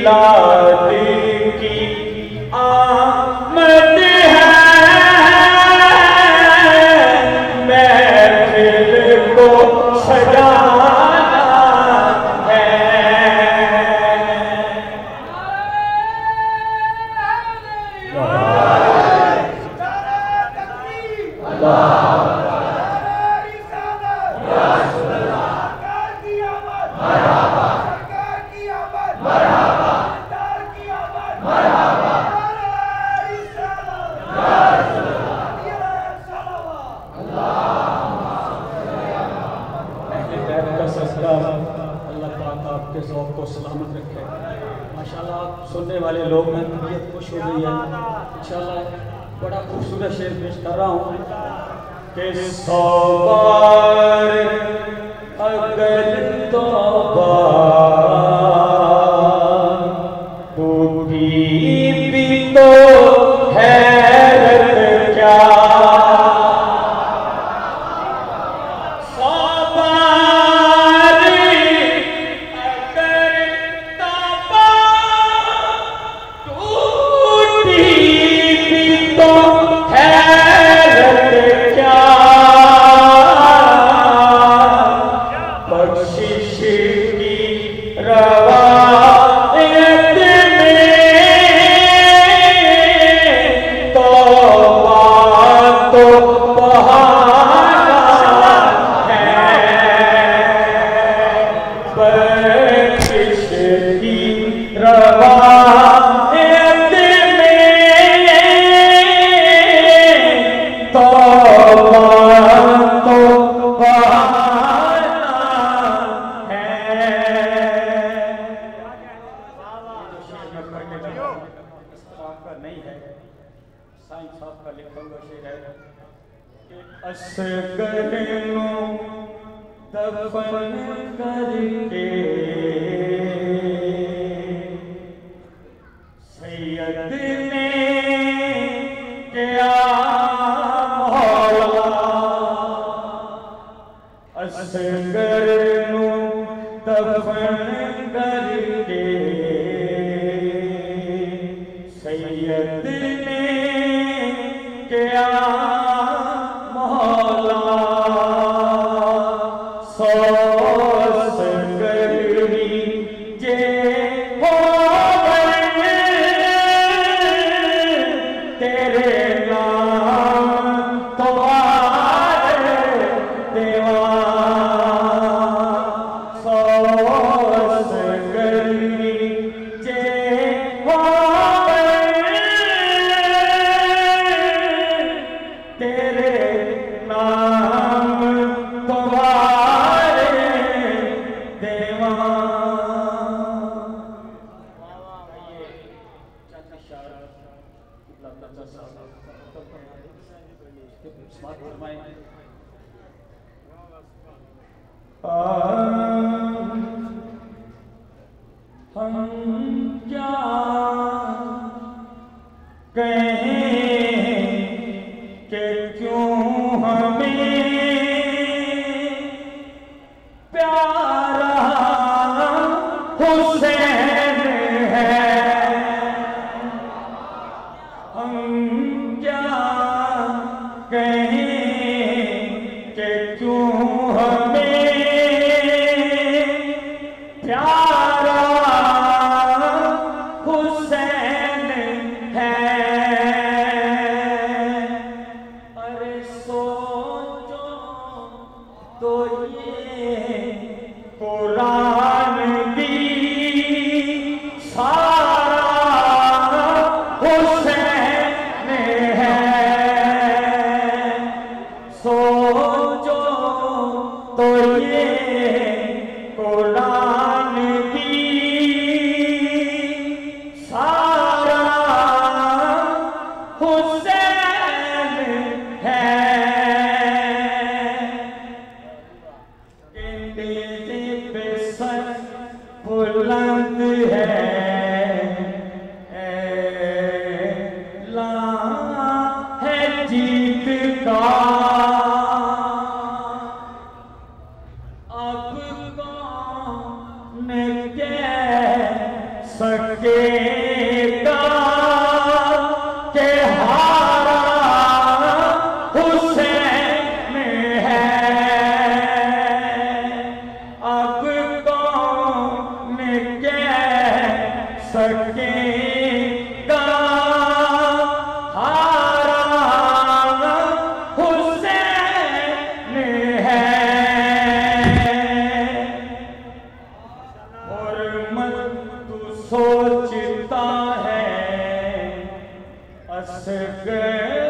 मीलाद की आमद है, महफिल को सजाना है। अल्लाह पाक आपके ज़ौक़ को सलामत रखे। माशाल्लाह आप सुनने वाले लोग हैं, तबीयत खुश हो गई है। इंशाल्लाह बड़ा खूबसूरत शेर पेश कर रहा हूँ कि 100 बार अगर तौबा टूटी भी तो हैरत क्या, दफन करके सैयद ने क्या मौला, असगर नू दफन करके सैयद ने क्या हम क्या कहें कि क्यों हमें प्यारा हुसैन है, हम क्या कहें कि क्यों हमें प्यारा हुसैन है। अरे सोचो तो ये कुरान भी सारा हुसैन है, सोचो तो ये कुरान भी सारा हुसैन है। कंधे पे सर बुलंद है, ला है जीत का, अब कौन कह सकेगा के हारा हुसैन है। अब कौन कह सकेगा हारा हुसैन है। और मन तू सोचता है असगर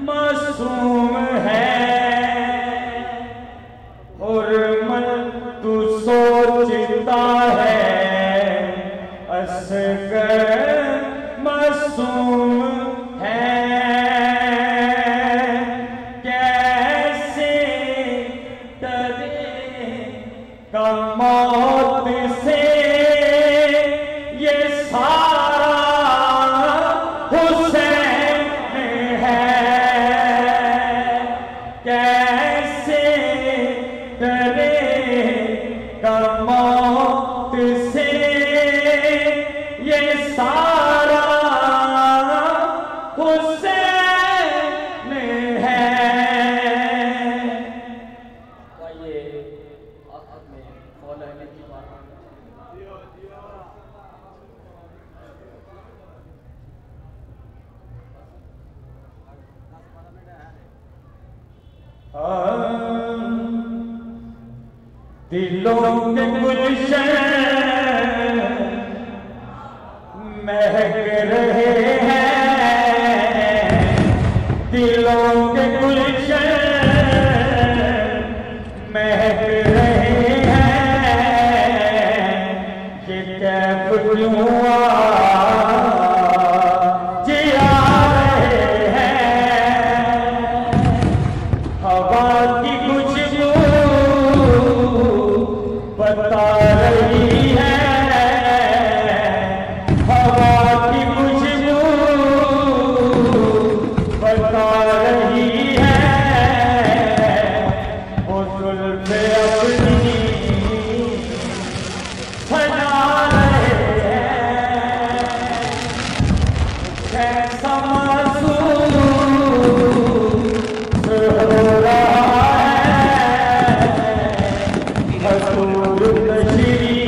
मासूम है। और मन तू सोचता है असगर मासूम है। कैसे डरेगा मौत से ये सारा हुसैन है। कैसे डरेगा मौत से ये सारा हुसैन है। आइए आखिर में मौलाना की बात दिलों के गुलशन महक रहे हैं। दिलों के गुलशन महक रहे हैं। ये कैफ क्यों जिया रहे हैं। हवा की खुशबू बता रही है। हवा की खुशबू बता रही है। वो जुल्फ़े अपनी सजा रहे हैं। कैसा महसूस हो रहा है। हजूर तशरीफ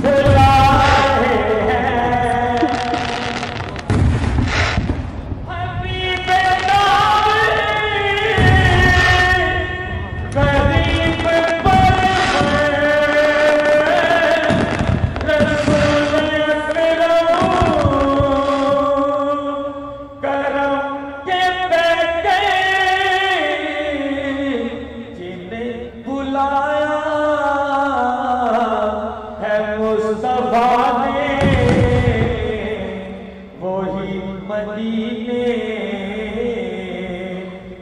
बुला रहे हैं। हबीबे गरीब पर रसूल करम के बैठे जिन्हें बुलाया है मुस्तफा ने। वही मदीने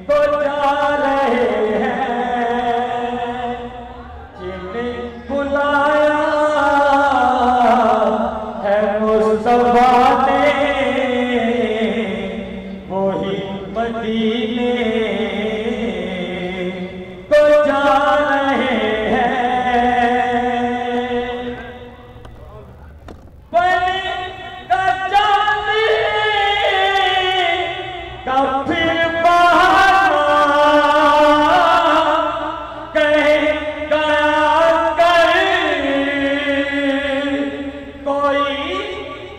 को जा रहे हैं। जिन्हें बुलाया है मुस्तफा ने। वही मदीने को जा रहे हैं। बने का चांदी का फिर बहाना कहे गया कर कोई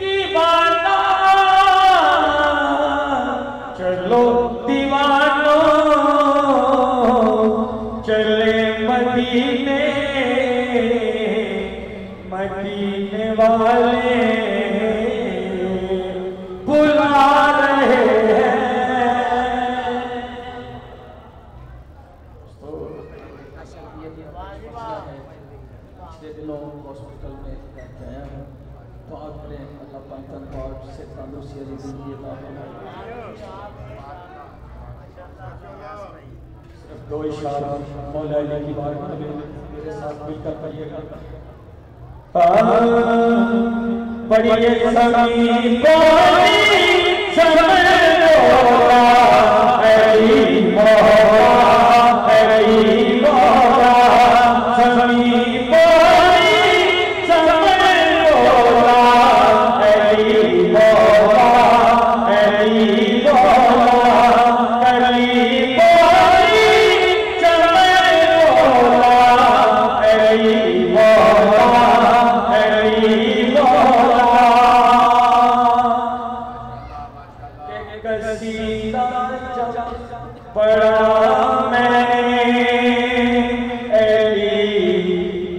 दीवाना। चलो दीवानों चले मदीने। मदीने वाले बुला रहे हैं। पिछले दिनों हॉस्पिटल में गया हूँ। दुआ करें अल्लाह पाक से तंदुरुस्ती ज़िंदगी अता फरमाए। सिर्फ दो इशारा मौलाना की बारगाह में मेरे साथ मिलकर पढ़िएगा। पढ़िए समी बोली समझोगा ऐ मौला ऐ मौला समी बोली समझोगा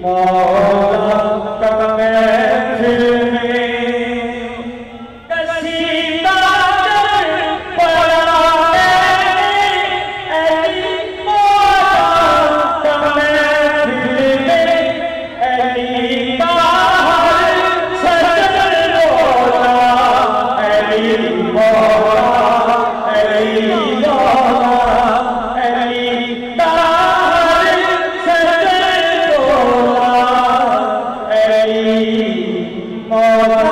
मौला कमे फिर में कसीदा पड़ा अली मौला कमे फिर में अली बाहर सजन रोला अली मौला अली मौला अली बाहर सजन रोला अली मौला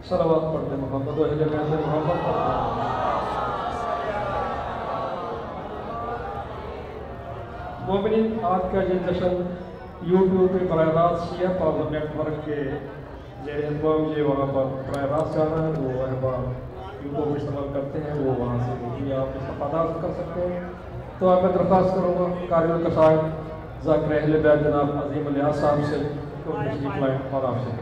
सलावत पढ़ते मोहम्मद अहले बैत मोहम्मद मोमिनीन। आज का ये जश्न यूट्यूब पे बराह रास्त शिया पावर नेटवर्क के जेहबाम ये वहाँ पर बराह रास्त जा रहा है, वो अहबाब यूट्यूब इस्तेमाल करते हैं, वो वहाँ से भी आप इस्तेफादा कर सकते हैं। तो आप मैं दरख्वास्त करूँगा कारियल कसायद ज़ाकिर अहले बैत जनाब अज़ीम अलियास साहब से तो तशरीफ लाएँ और आपसे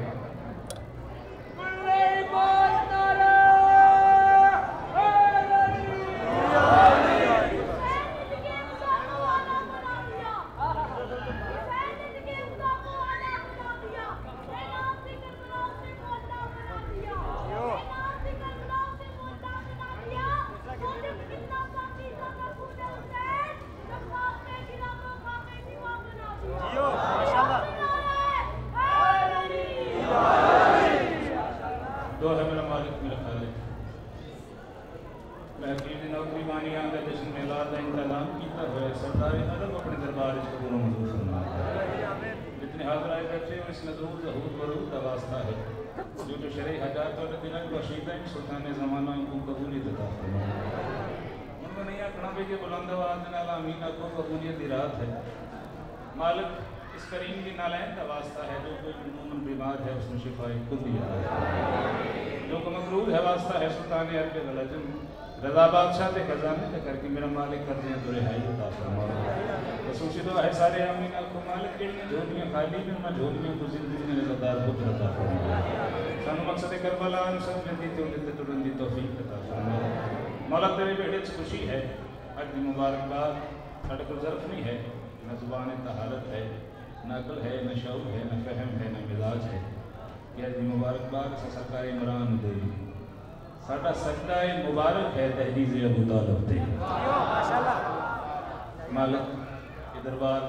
मालिक इस करीम की नालैन का वास्ता है, जो कोई जुनून बीमार है उसमें शिफाए खुद दिया है, जो को मकरूर है वास्ता है सुल्तान अरब गलजम रज़ा बादशाह के खजाने ते करके मेरा मालिक कर दिया तो रिहाई अता फरमा। खसूसी दुआ है सारे आमीन को मालिक जेड़ियां झोलियां खाली ने मैं झोलियां को जिंदगी में लदार खुद अता फरमा। सानू मकसद करबला सब जल्दी तो उन्नत तुरन दी तौफीक अता फरमा। मौला तेरे बेड़े च खुशी है, अज दी मुबारकबाद साडे को ज़र्फ नहीं है, न ज़ुबान तहारत है, न अकल है, न शऊर है, न फहम है, न मिजाज है। यह दी मुबारकबाद से सरकार इमरान दे साडा सजदा मुबारक है तहरीज़ अबू तालिब ते मालिक ये दरबार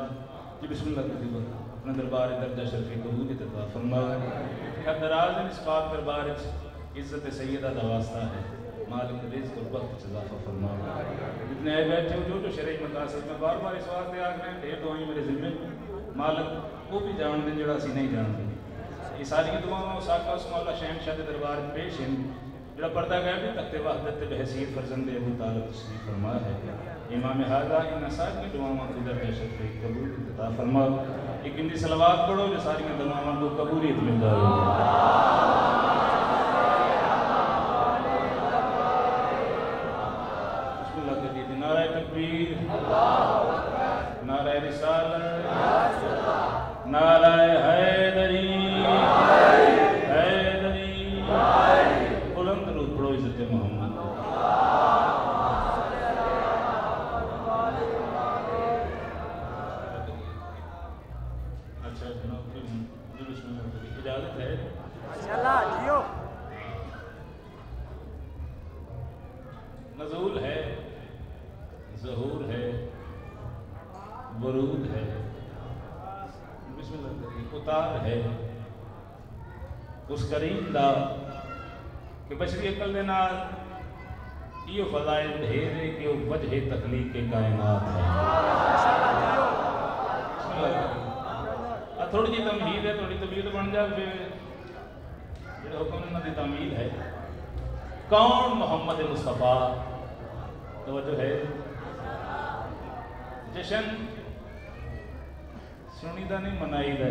जी बिस्मिल्लाह की अपना दरबार दर्जा शरीफ कबूल अता फरमा। हर दराज इस पाक दरबार इज्जत सैयदा दा वास्ता है, मालिक रिज़्क़ और वक्त इज़ाफ़ा फरमा। जितने आए बैठे हो जो शरई मकासद में बार बार इस वास्ते आ रहे हैं, ढेर दुआएं मेरे ज़िम्मे मालिक वो भी जानते हैं जोड़ा नहीं जानते। ये सारी दुआओं साका उस मौला शहनशाह के दरबार पेश हैं जो पर्दा गैब तख्ते वहदत बहसीत फर्जंद अबू तालिब तशरीफ फरमा है। इमाम हादा इन सारी दुआओं को दर्जा शरीफ कबूल अता फरमा। एक इनकी सलावत पढ़ो जो सारी दुआओं को कबूलियत मिल जाए। नारे तकबीर, नारे रिसालत, नारे हैदरी, हैदरी, बुलंद दरूद पढ़ो इज़्ज़त मोहम्मद। अच्छा जनाब इजाज़त है माशाअल्लाह जियो। नज़ूल है, ज़हूर है, वरूद है, उतार है उस करीम दा कि बशरी अकल दे नाल इहो फ़ज़ाइल ढेर है कि वो वजह तखलीक के कायनात है। थोड़ी जी तमहीद है, थोड़ी तबीयत बन जाए जो हुक्म उन्होंने तमीद है। कौन मोहम्मद मुस्तफ़ा? तो जो है जश्न सुनीदा नहीं मनाईदा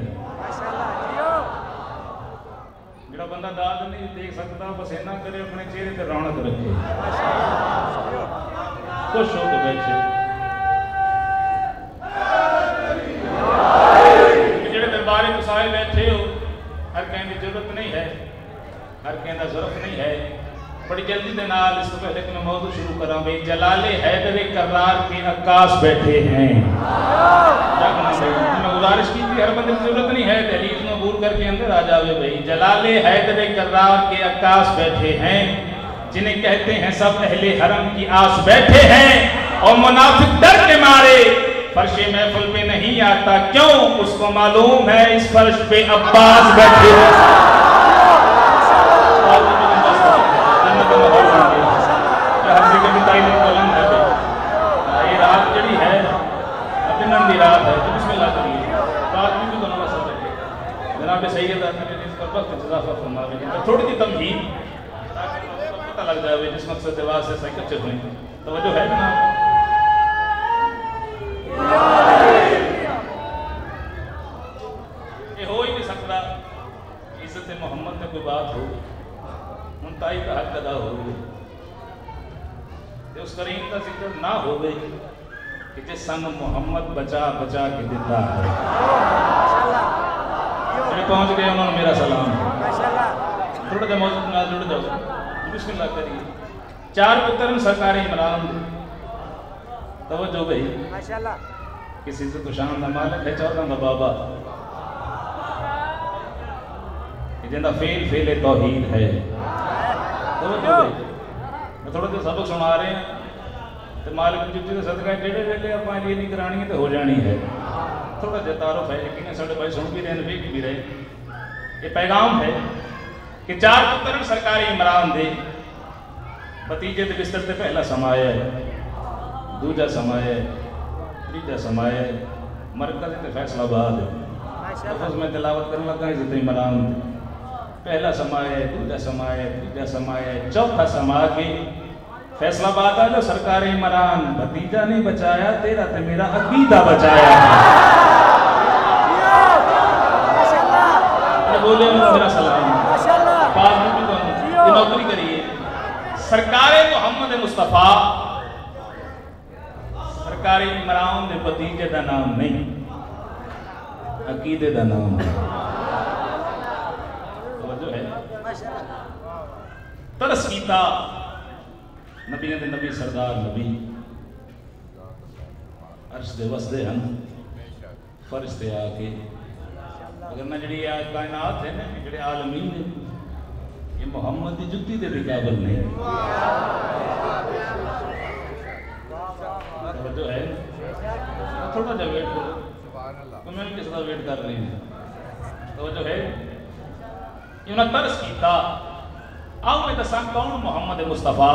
जो बंदा दाद नहीं देख सकता बस इना करे अपने चेहरे पर रौनक रखे खुश हो तो बैठे जो दरबार गुसाए बैठे हो हर कहीं की जरूरत नहीं है, हर कहीं का ज़रूरत नहीं है। बड़ी जल्दी के नाल इसको पहले कि मैं मौजू शुरू करा भाई जलाले हैदर करार के अक्कास बैठे हैं। मैं गुजारिश की थी हर बंदे की जरूरत नहीं है दहलीज में अबूर करके अंदर आ जावे भाई। जलाले हैदर करार के अक्कास बैठे हैं जिन्हें कहते हैं सब अहले हरम की आस बैठे हैं और मुनाफिक डर के मारे फर्श महफिल पे नहीं आता क्यों उसको मालूम है इस फर्श पे अब्बास बैठे हैं। ये रात जड़ी है अभिनंदन की रात है तो बिस्मिल्लाह करिए ताज़ी भी दोनों मसला है जनाब सैयद आदमी ने इसका वक्त इजाफा फरमावे तो थोड़ी सी तमहीद ताकि पता लग जाए जिस मकसद से वास्ते सही कच्चे हुए तवज्जो है जनाब। ये हो ही नहीं सकता इज्जत मोहम्मद में कोई बात हो मुंताई का हक अदा हो उस करीम का जिक्र ना हो गई कि जिस सन मोहम्मद बचा बचा के दिता है पहुंच गए उन्होंने मेरा सलाम थोड़ा सा मौजूद ना जुड़ जाओ बिस्मिल्लाह करिए। चार पुत्र सरकार इमरान तवज्जो भाई किसी से तो शान का मालिक है 14 का बाबा जिंदा फेल फेले तौहीद है तवज्जो भाई। थोड़ा सा सबक सुना रहे हैं तो मालिक जुटी का सदका जेड़े वेले आप ये नहीं करानी है तो हो जानी है। थोड़ा जिहा तारुफ है यकीन साढ़े भाई सुन भी रहे हैं वेख भी रहे। ये पैगाम है कि चार पुत्र सरकारी इमरान दे भतीजे के बिस्तर से पहला समाया दूजा समाया तीजा समाया मरकज ते फैसलाबाद लफ्ज़ में तिलावत करने लगा इज्जत इमरान पहला समाया दूजा समाया तीजा समाया चौथा समा के फैसलाबाद आ जो सरकार इमरान भतीजा नहीं बचाया तेरा तो मेरा अकीदा बचाया बोले मेरा सलाम नौकरी करिए। सरकार मोहम्मद मुस्तफ़ा सरकार इमरान के भतीजे का नाम नहीं अकीदे का नाम है तरस कीता नबियों के नबी सरदार नबी अर्श दे वसदे हैं फरिश्ते आके अगर ना जी कायनात है ना जो आलमीन है ये मोहम्मद की जुत्ती के काबिल नहीं जो है थोड़ा सा वेट करो तो मैं किस तरह वेट कर रही हूँ तो जो है इन्होंने तरस कीता आओ मैं दसा कौन मोहम्मद मुस्तफ़ा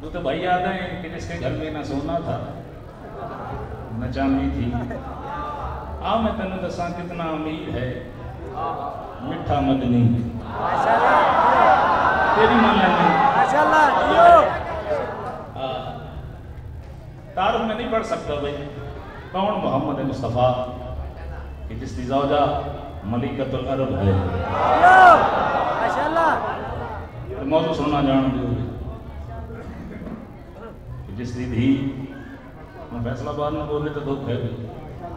जो तो भाई याद है कि जिसके घर में ना सोना था न चांदी थी। आओ मैं तेन दसा कितना अमीर है मिठा मदनी तेरी मान लेनी तारुफ में नहीं पढ़ सकता भाई कौन मोहम्मद मुस्तफ़ा कि जिसकी ज़ौजा मलिकतुल अरब है मौजू सुनना जान दो जिसकी धी मैं फैसलाबाद में बोले तो दुख है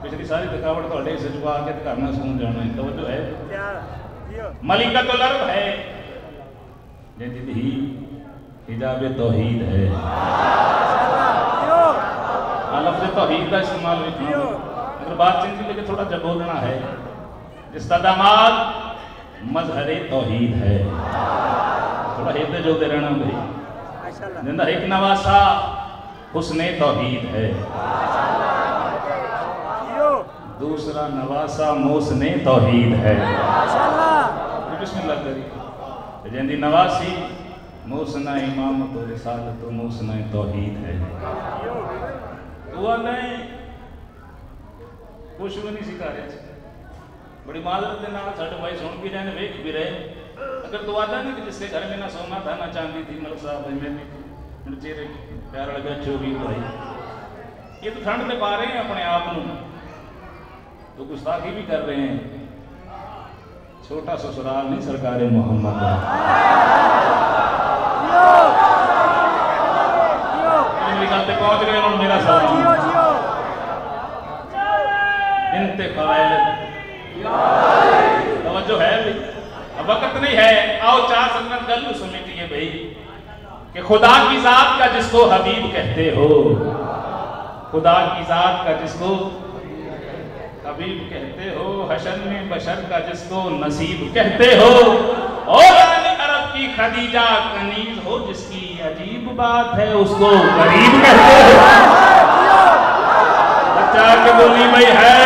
पिछली सारी थकावट थोड़े से चुका के करना सुन जाना है तवज्जो है मलिकतुल अरब है जिसकी धी हिजाब तौहीद है लफ्ज़ तौहीद का इस्तेमाल अगर बात चिंती लेके थोड़ा जब बोलना है जिसका दामाद मजहर तौहीद है थोड़ा हिलते जुलते रहना भाई जिंदा एक नवासा हुस्ने तौहीद है दूसरा नवासा मोसने तौहीद है बिस्मिल्लाह करिए जिंदी नवासी मोसना इमामत और रिसालत मोसना तौहीद है दुआ नहीं कुछ भी नहीं सिखा रहे बड़ी माजरत के नाल साडे भाई सुन भी रहे ने वेख भी रहे अगर तो वादा नहीं कि जिसके घर में ना सोना था ना चांदी थी मल साहब मेरे चेहरे प्यार लगा चोरी भाई ये तो ठंड में पा रहे हैं अपने आप को तो गुस्ताखी भी कर रहे हैं छोटा ससुराल नहीं सरकार मोहम्मद मेरी गल पे पहुंच गए उन्होंने मेरा सलाम इंतकाल तवज्जो है अब वक्त नहीं है आओ चार संगत गल समेटिए भाई कि खुदा की जात का जिसको हबीब कहते हो खुदा की जात का जिसको हबीब कहते हो हशन में बशर का जिसको नसीब कहते हो और अरब की खदीजा कनीज हो जिसकी अजीब बात है उसको गरीब कहते हो बच्चा के बोली भाई है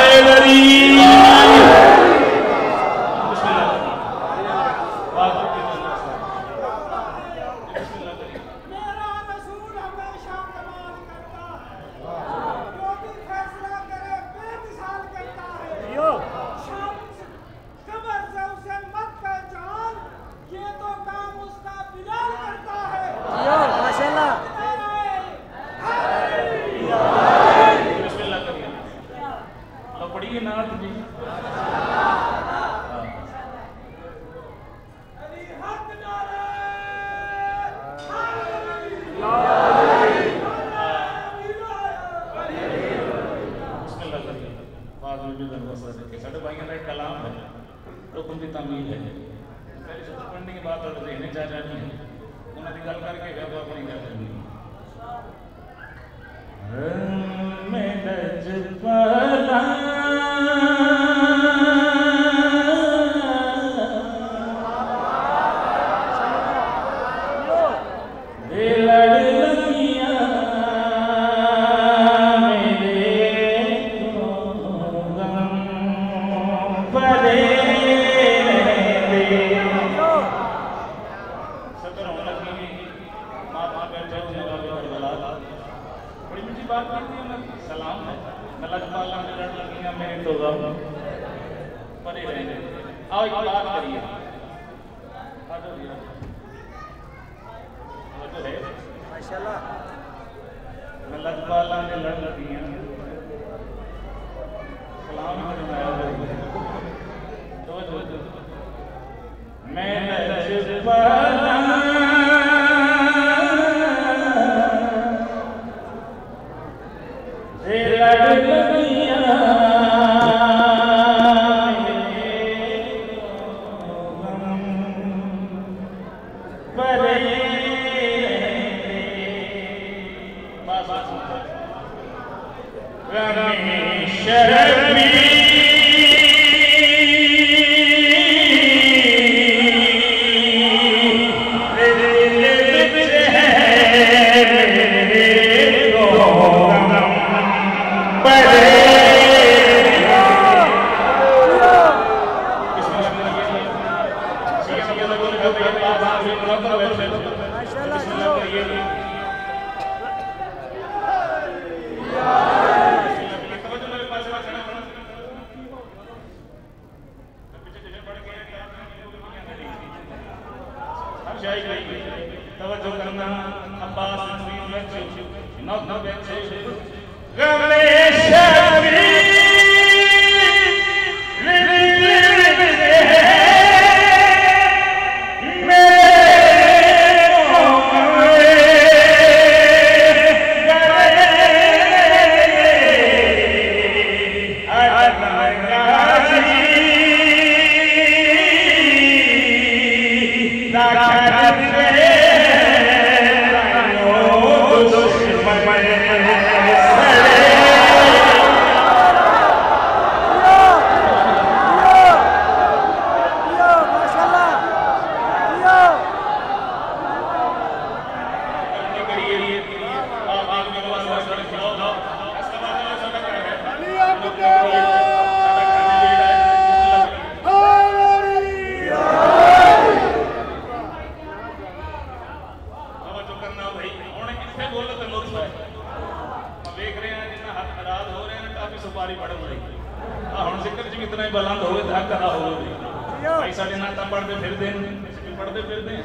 ਹੁਣ ਜ਼ਿਕਰ ਚ ਵੀ ਇਤਨਾ ਹੀ ਬੁਲੰਦ ਹੋਵੇ ਤਾਂ ਕਰਾ ਹੋਵੇ ਭਾਈ ਸਾਡੇ ਨਾਲ ਤਾਂ ਪੜਦੇ ਫਿਰਦੇ ਨੇ पढ़ते फिरते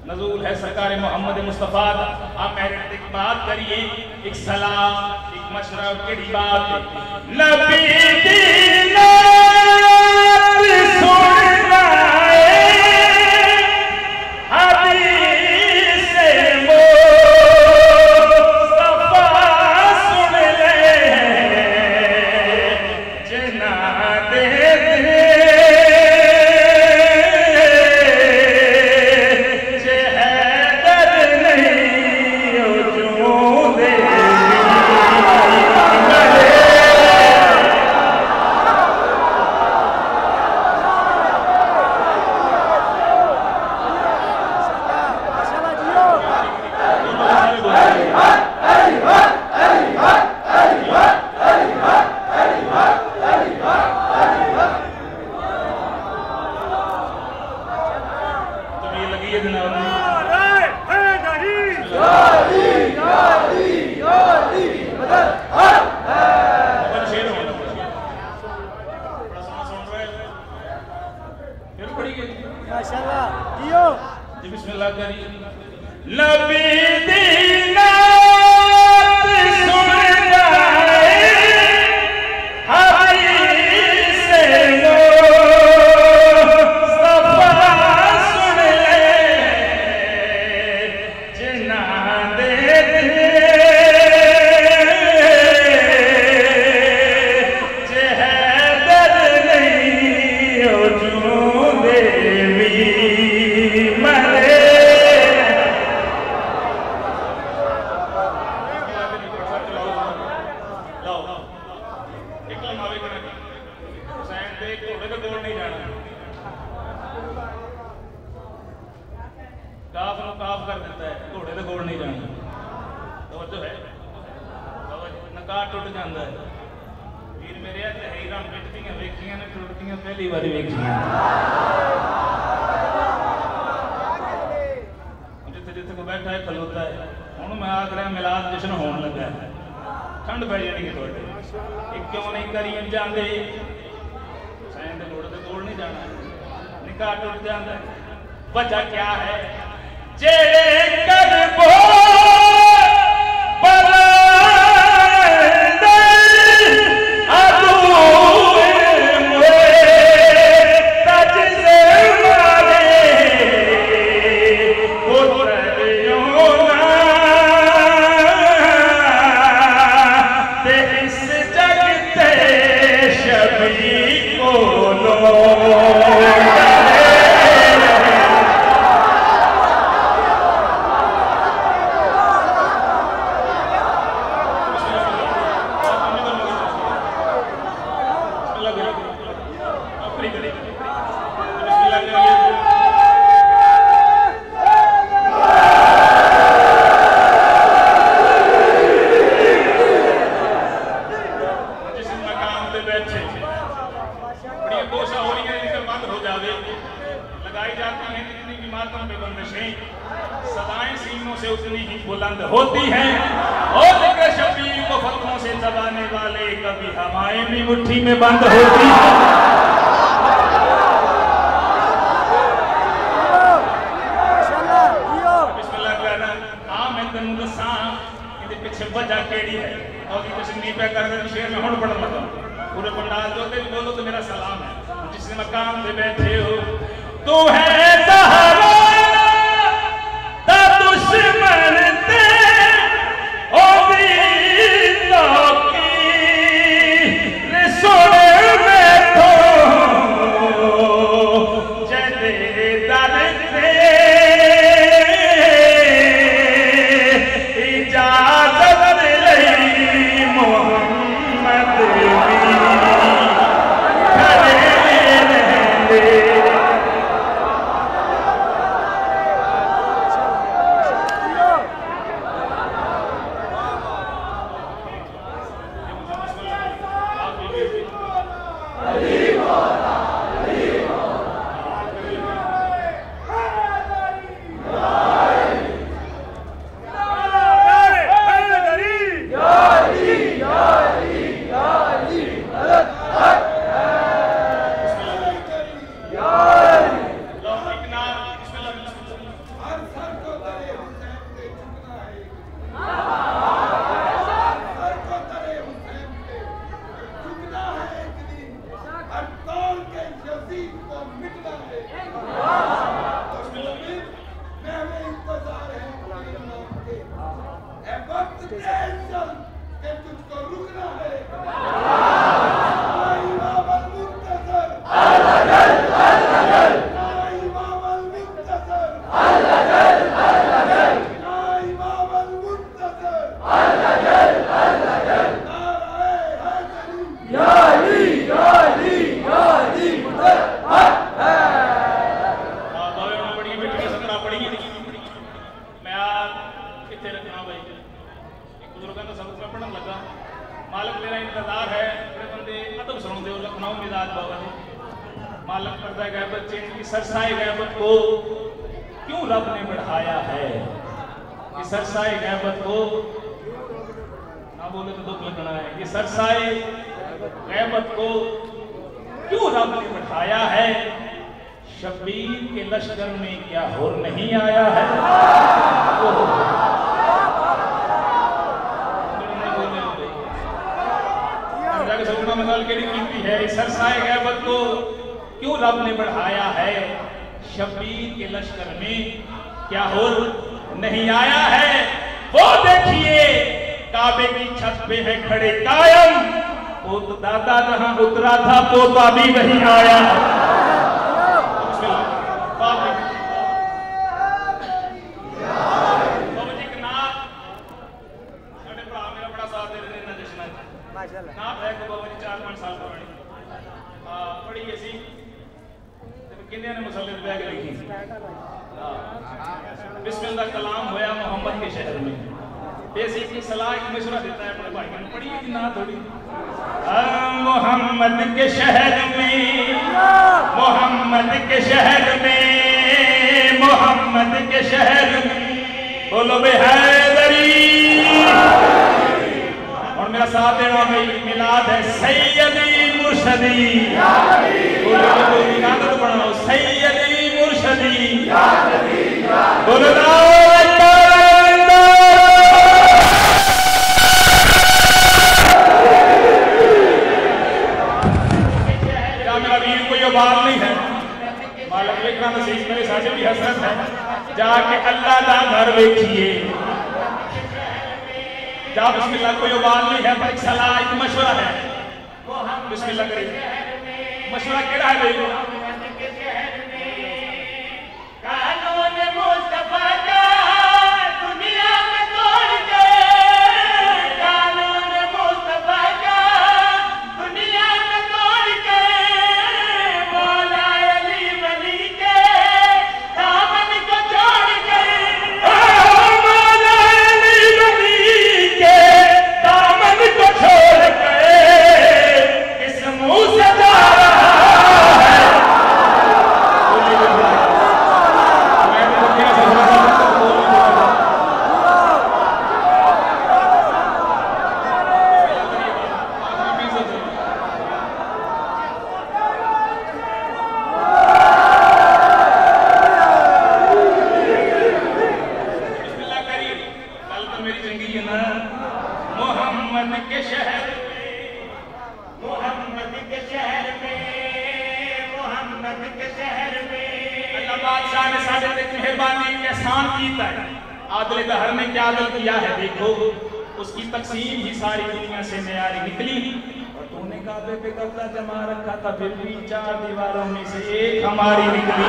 नजूल है सरकार मोहम्मद मुस्तफ़ा आप मेरे एक बात करिए एक सलाम एक मशवरा केड़ी बात नबी दीना सुनना हदीस मुस्तफ़ा सुन ले जना दे सुनाओ मिजाज बाबा जी। मालक पर्दा गैबत चेंज की सरसाए गैबत को क्यों रब ने बढ़ाया है, कि सरसाए गैबत को ना बोले तो दुख लगना है, कि सरसाए गैबत को क्यों रब ने बढ़ाया है, शब्बीर के लश्कर में क्या हुर नहीं आया है। सपना मजाल के लिए कीमती है, सरसाए गैबत को क्यों रब ने बढ़ाया है, शब्बीर के लश्कर में क्या हुर नहीं आया है। वो देखिए काबे की छत पे है खड़े कायम, वो तो दादा जहां उतरा था पोता भी नहीं आया। नात है को बाबा जी 4-5 साल पुरानी पढ़ी ऐसी किन्ने ने मुसल्ले बैग लिखी बिस्मिल्लाह कलाम होया मोहम्मद के शहर में, ऐसी की सलाह एक मशवरा देता है अपने भाई को, पढ़िए कि ना थोड़ी। मोहम्मद के शहर में, मोहम्मद के शहर में, मोहम्मद के शहर में बोलो बे हैदरी। और मेरा साथ देना भाई मिलाद है सैयदी मुर्शदी, तो बनाओ सैयदी मुर्शदी, बोलो क्या मेरा वीर कोई बात नहीं है। मालक देखना नसीब मेरे साथ भी हसरत है, जाके अल्लाह दा घर देखिए, जा बिस्मिल्लाह कोई बात नहीं है, पर एक सलाह एक मशवरा है। बिस्मिल्लाह करिए, मशवरा केड़ा है भाई? कानून मुस्तफा का दुनिया में तोड़ के, कानून मुस्तफा का दुनिया में तोड़ के, मौला अली वली के दामन को छोड़ के, मौला अली वली के दामन को छोड़ के इस मुंह से जा रहा है। उसकी तकसीम ही सारी दुनिया से न्यारी निकली, और तूने काबे पे कब्जा जमा रखा था, फिर भी 4 दीवारों में से एक हमारी निकली।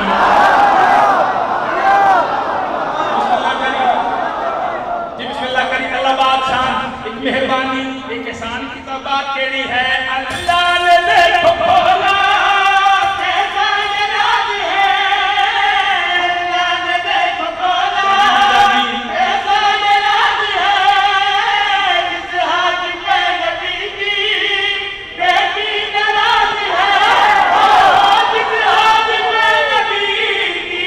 बिस्मिल्लाह करी अल्लाह बादशाह एक मेहरबानी एक एहसान की तो बात केड़ी है। अल्लाह ने देखो खोला कैसा ये राज है, अल्लाह ने देखो खोला कैसा ये राज है, जिस हाथ पे नबी की बेटी नाराज है, जिस हाथ पे नबी की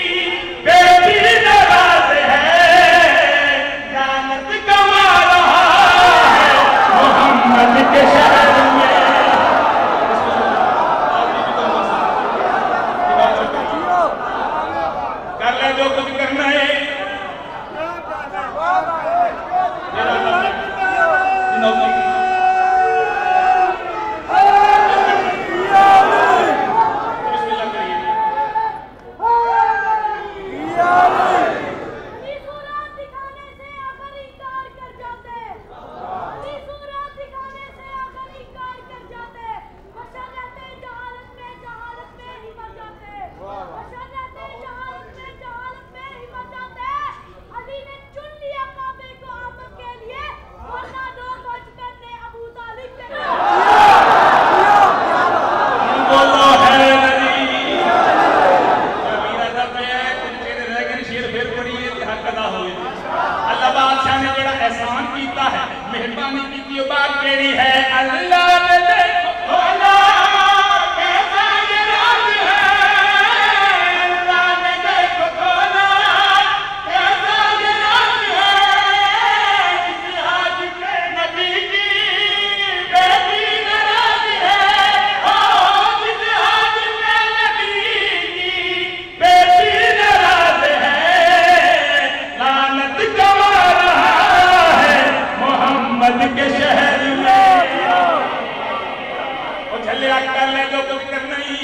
झल्लिया कर ले जो कुछ करना ही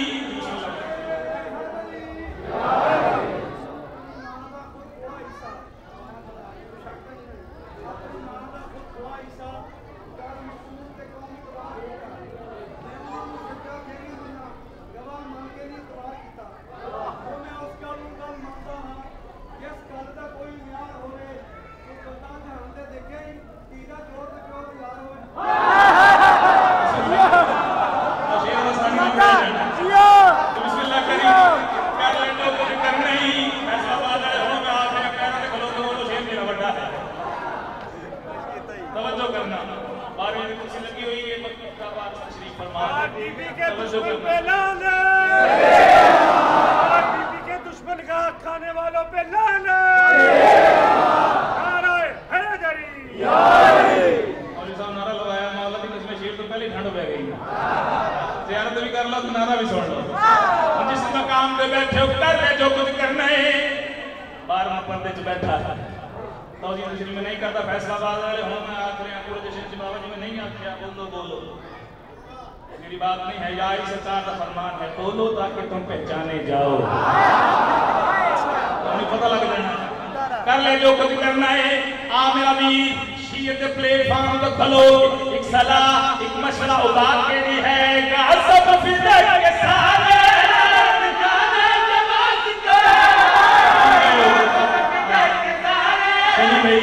मेरी बात नहीं है, या सरकार का फरमान है, बोलो ताकि तुम पहचाने जाओ, तुम्हें पता लग जाना, कर ले जो कुछ करना है। आ मेरा वीर शीयत प्लेटफॉर्म तो खलो, एक सलाह एक मशवरा उतार के दी है, सब फिल्म के सारे दिखाने के वास्ते, चलिए भाई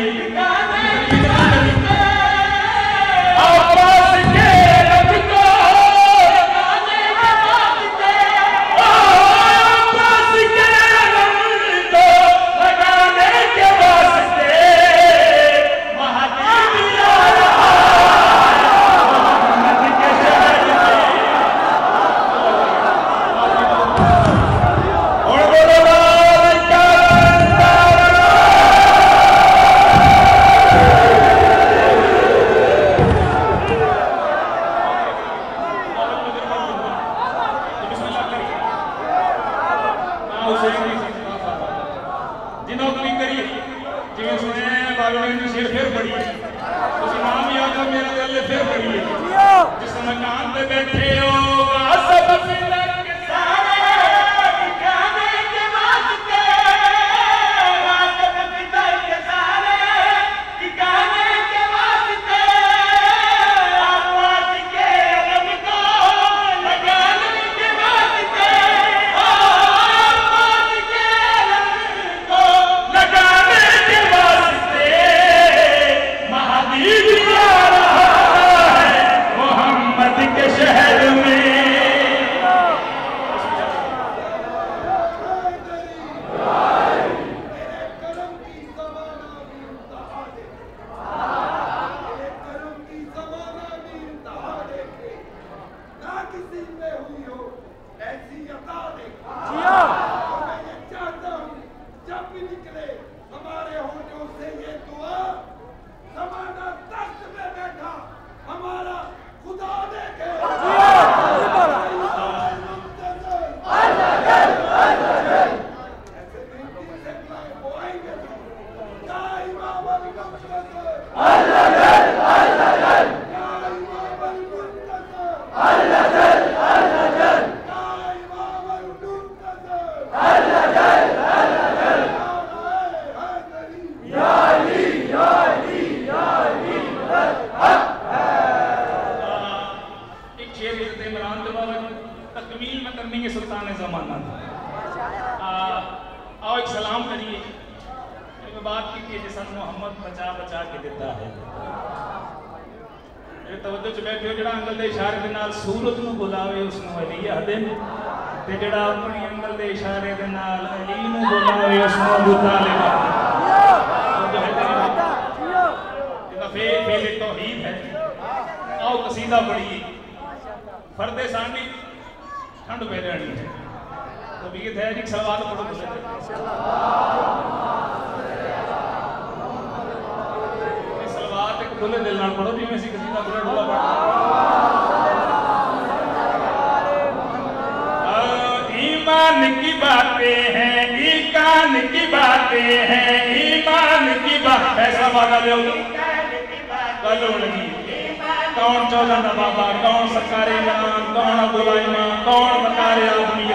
कौन चौदह बाबा, कौन सरकारी ईमान, कौन अब्दुल्ला इमाम, कौन बकार आदमी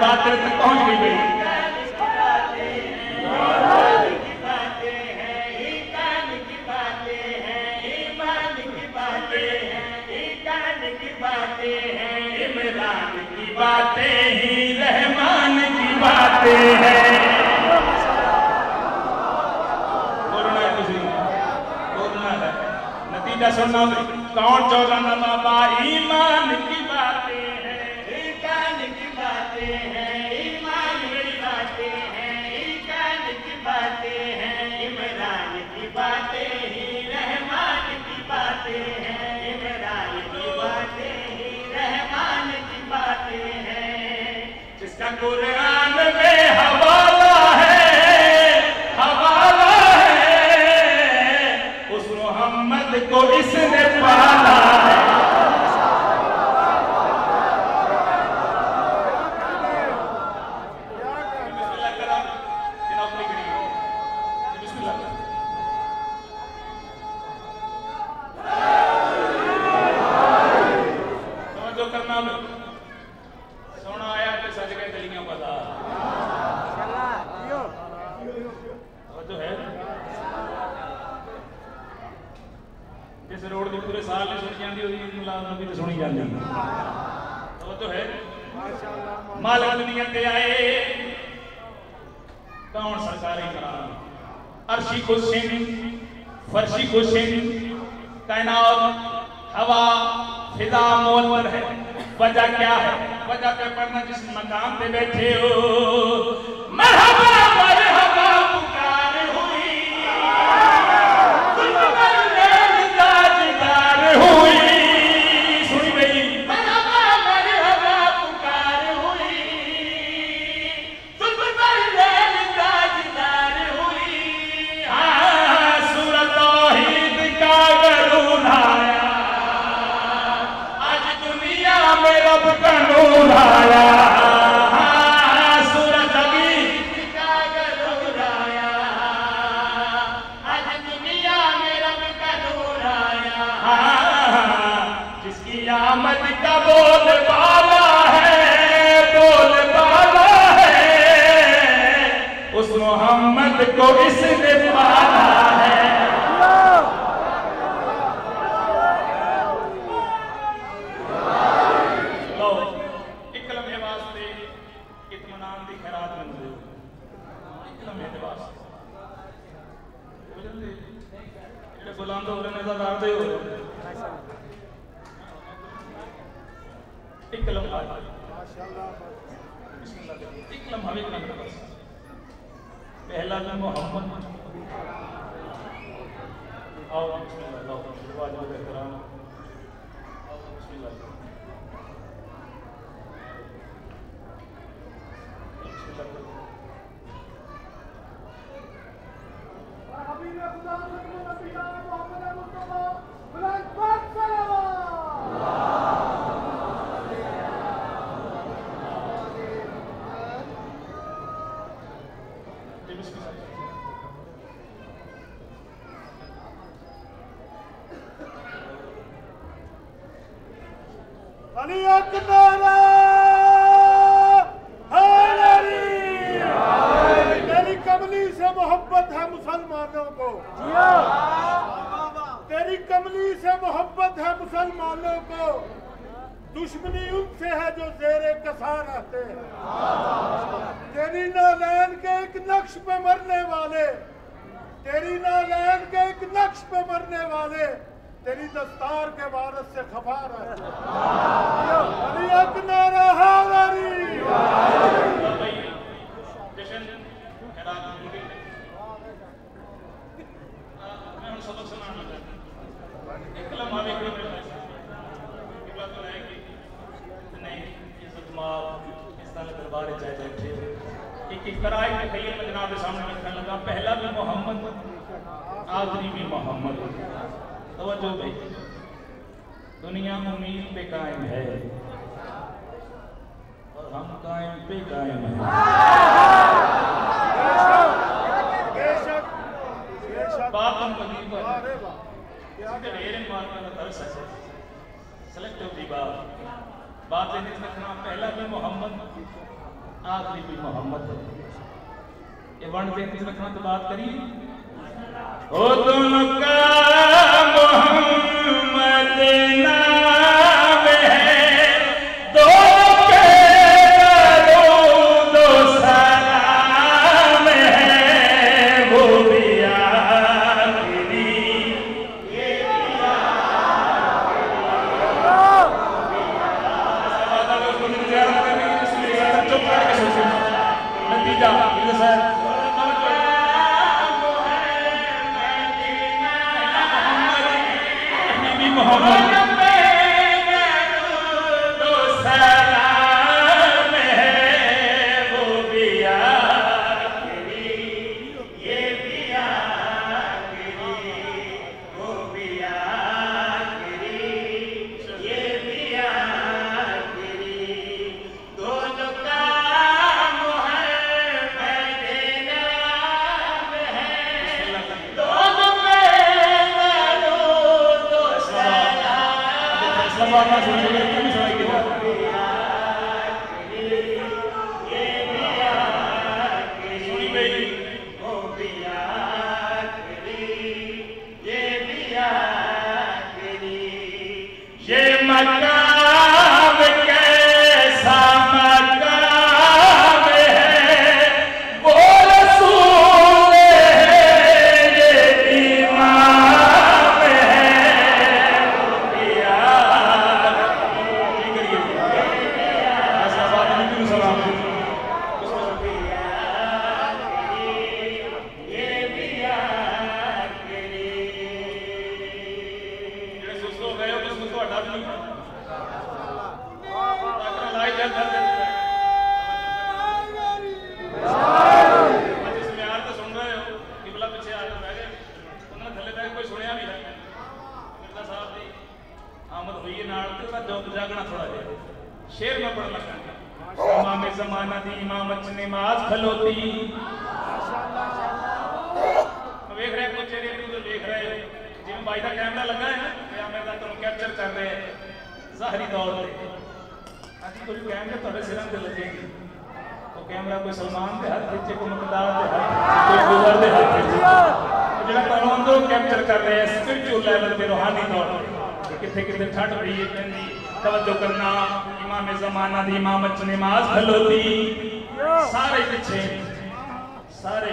बात तक पहुंच गई। इमरान की बातें ही रहमान की बातें हैं। बोलना है किसी बोलना है, नतीजा सुनना। कौन चौदह बाबा, ईमान की बातें हैं, ईमान की बातें हैं, ईमान की बातें हैं, ईमान की बातें हैं, इमरान की बातें ही रहमान की बातें हैं, इमरान की बातें ही रहमान की बातें हैं। जिसका कुरान में हवाला है, हवाला है, उस मोहम्मद को इसने पाला है। सोना आया तो सज गए गलियां पता जो है जिस रोड की पूरे साल नहीं सुनी जाती मुलाजम भी तो सुनी जाती तो है। मालिक दुनिया के आए कौन सरकारी करार, अर्शी खुशिन फर्शी खुशिन, कायनात हवा फिजा मोल है। वजह क्या है? वजह पे पढ़ना जिस मकाम पे बैठे हो। मरहबा मरहबा पुकार हुई, ताजदार हुई, सुन गई। मरहबा मरहबा पुकार हुई, ताजदार हुई। हाँ, सूरत तौहीद का गरूर आया, में रब का नूर आया। सूरत हकीकत का गरूर आया, आज दुनिया में रब का नूर आया। जिसकी आमद का बोल बाला है, बोल बाला है, उस मोहम्मद को इसने पाला है। बुलंद हो रहे नजर आते हो। एक लम्हा पहला नाम मोहम्मद और तेरी कमली से मोहब्बत है मुसलमानों को, तेरी कमली से मोहब्बत है मुसलमानों को। दुश्मनी उनसे है जो ज़ेरे कसा रहते हैं। तेरी नालैन के एक नक्श पे मरने वाले, तेरी नालैन के एक नक्श पे मरने वाले तेरी दस्तार के वारस से खफा रहते हैं। नहीं बैठे एक इफ्ताराई के खैर में जनाब के सामने लिखने लगा, पहला भी मोहम्मद आखिरी भी मोहम्मद। तवज्जो भाई, दुनिया उम्मीद पे कायम है और हम कायम पे कायम हैं। बात हम कभी पर ढेर मारने का तरस है, सेलेक्टिव दी बात लेने रखना, पहला भी मोहम्मद आखिरी भी मोहम्मद। ये वर्ण देने रखना तो बात करिए, ओ तुमका मोहम्मद नाम है, दो के दो सलाम है, वो भी आखिरी ये नतीजा मोहम्मद दो सलाम है, वो भी आखिरी ये भी आखिरी, वो भी आखिरी ये भी आखिरी, दोनों का मोहम्मद नाम है, दोनों ये मकाम कैसा मकाम है, वो रसूल है ये इमाम है, शेर में पढ़ लगा, इमाम ज़माना दी इमामत नमाज खलोती। देख रहे कुछ चेहरे तो देख रहे हो, जिन्हें भाई का कैमरा लगा है ना, मैं तो कैप्चर कर रहे हैं ज़ाहरी तौर पे। आज कोई कैमरा थोड़े सिरों पे लगेगी, तो कैमरा कोई सलमान के हाथ खींचे, कोई मुकद्दार के हाथ, कोई गुजर के हाथ खींचे, जिन्हें कानून दो कैप्चर कर रहे हैं स्पिरिचुअल लेवल पे, रूहानी तौर पे। किथे किथे ठंड पड़ी है, कहती तवज्जो करना, इमाम ज़माना दी इमामत नमाज खलोती, सारे पीछे सारे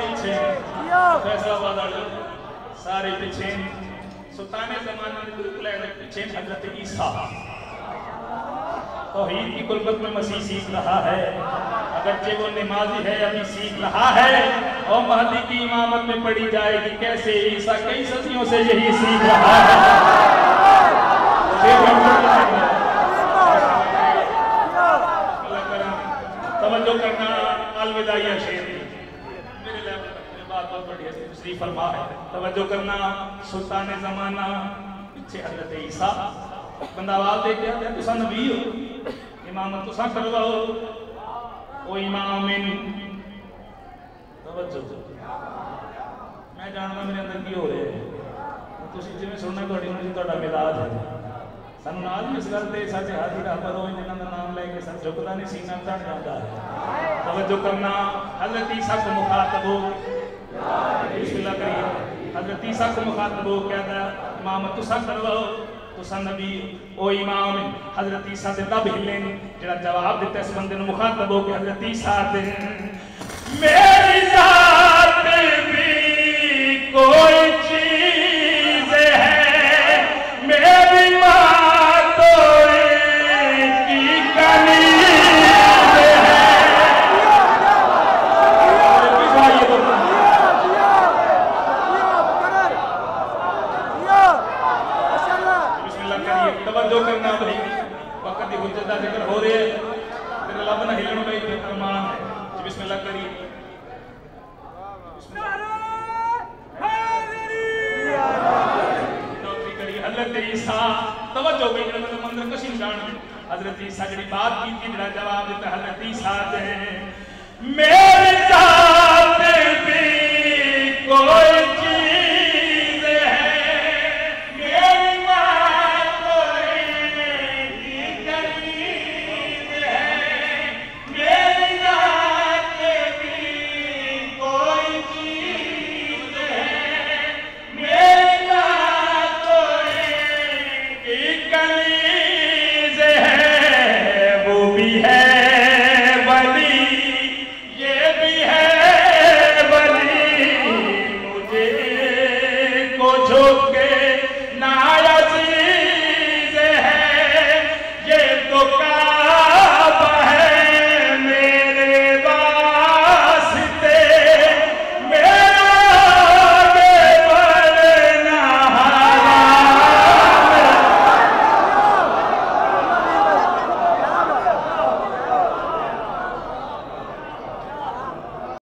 पीछे फैसलाबाद वाले सारे पीछे, सुल्ताने ज़माना दे बिल्कुल पीछे हजरत ईसा तौहीद की गुरबत में मसीह सीख रहा है, अगरचे वो नमाजी है अभी सीख रहा है, और महदी की इमामत में पढ़ी जाएगी कैसे ईसा कई सदियों से यही सीख रहा है। तवज्जो करना, अलविदाइया शेर मेरे बात बहुत बढ़िया तशरीफ फरमा है। तवज्जो करना, सुल्ताने ज़माना पीछे हजरत ईसा, बंदा आवाज दे के आता है तुसा नबी हो, इमामत तुसा करवाओ, ओ इमामिन। तवज्जो, मैं जानना मेरे अंदर की हो रहा है, तुसी जिवें सुनना तुहाडी उम्र तुहाडा मिजाज है, सानू नाल भी इस गल ते साडे हाथी रहबर हो, जिन्हां दा नाम लेके सर झुकदा नहीं, सीना तड़ जाता है। तवज्जो करना, हज़रत ईसा को मुखातब हो, बिस्मिल्लाह करिए, हज़रत ईसा को मुखातब हो, कहता इमामत तुसा करवाओ, तुसा नबी ओ इमाम। हज़रत ईसा दे तब हिले जेड़ा जवाब दिता इस बंदे नूं मुखातब हो के, हज़रत ईसा दे मेरी जात भी कोई चीज़ है, मेरी माँ तो की कनीज़ है। बिस्मिल्लाह करिए, तवज्जो करना भाई, वक्त की हुज्जत का जिक्र हो रहा है, फरमान है। बिस्मिल्लाह करिए। नौकरी करिए हज़रत ईसा तवज्जो भी मतलब मंदिर कशिन जान हज़रत ईसा जड़ी बात की थी जड़ा जवाब देता हज़रत ईसा दे मेरी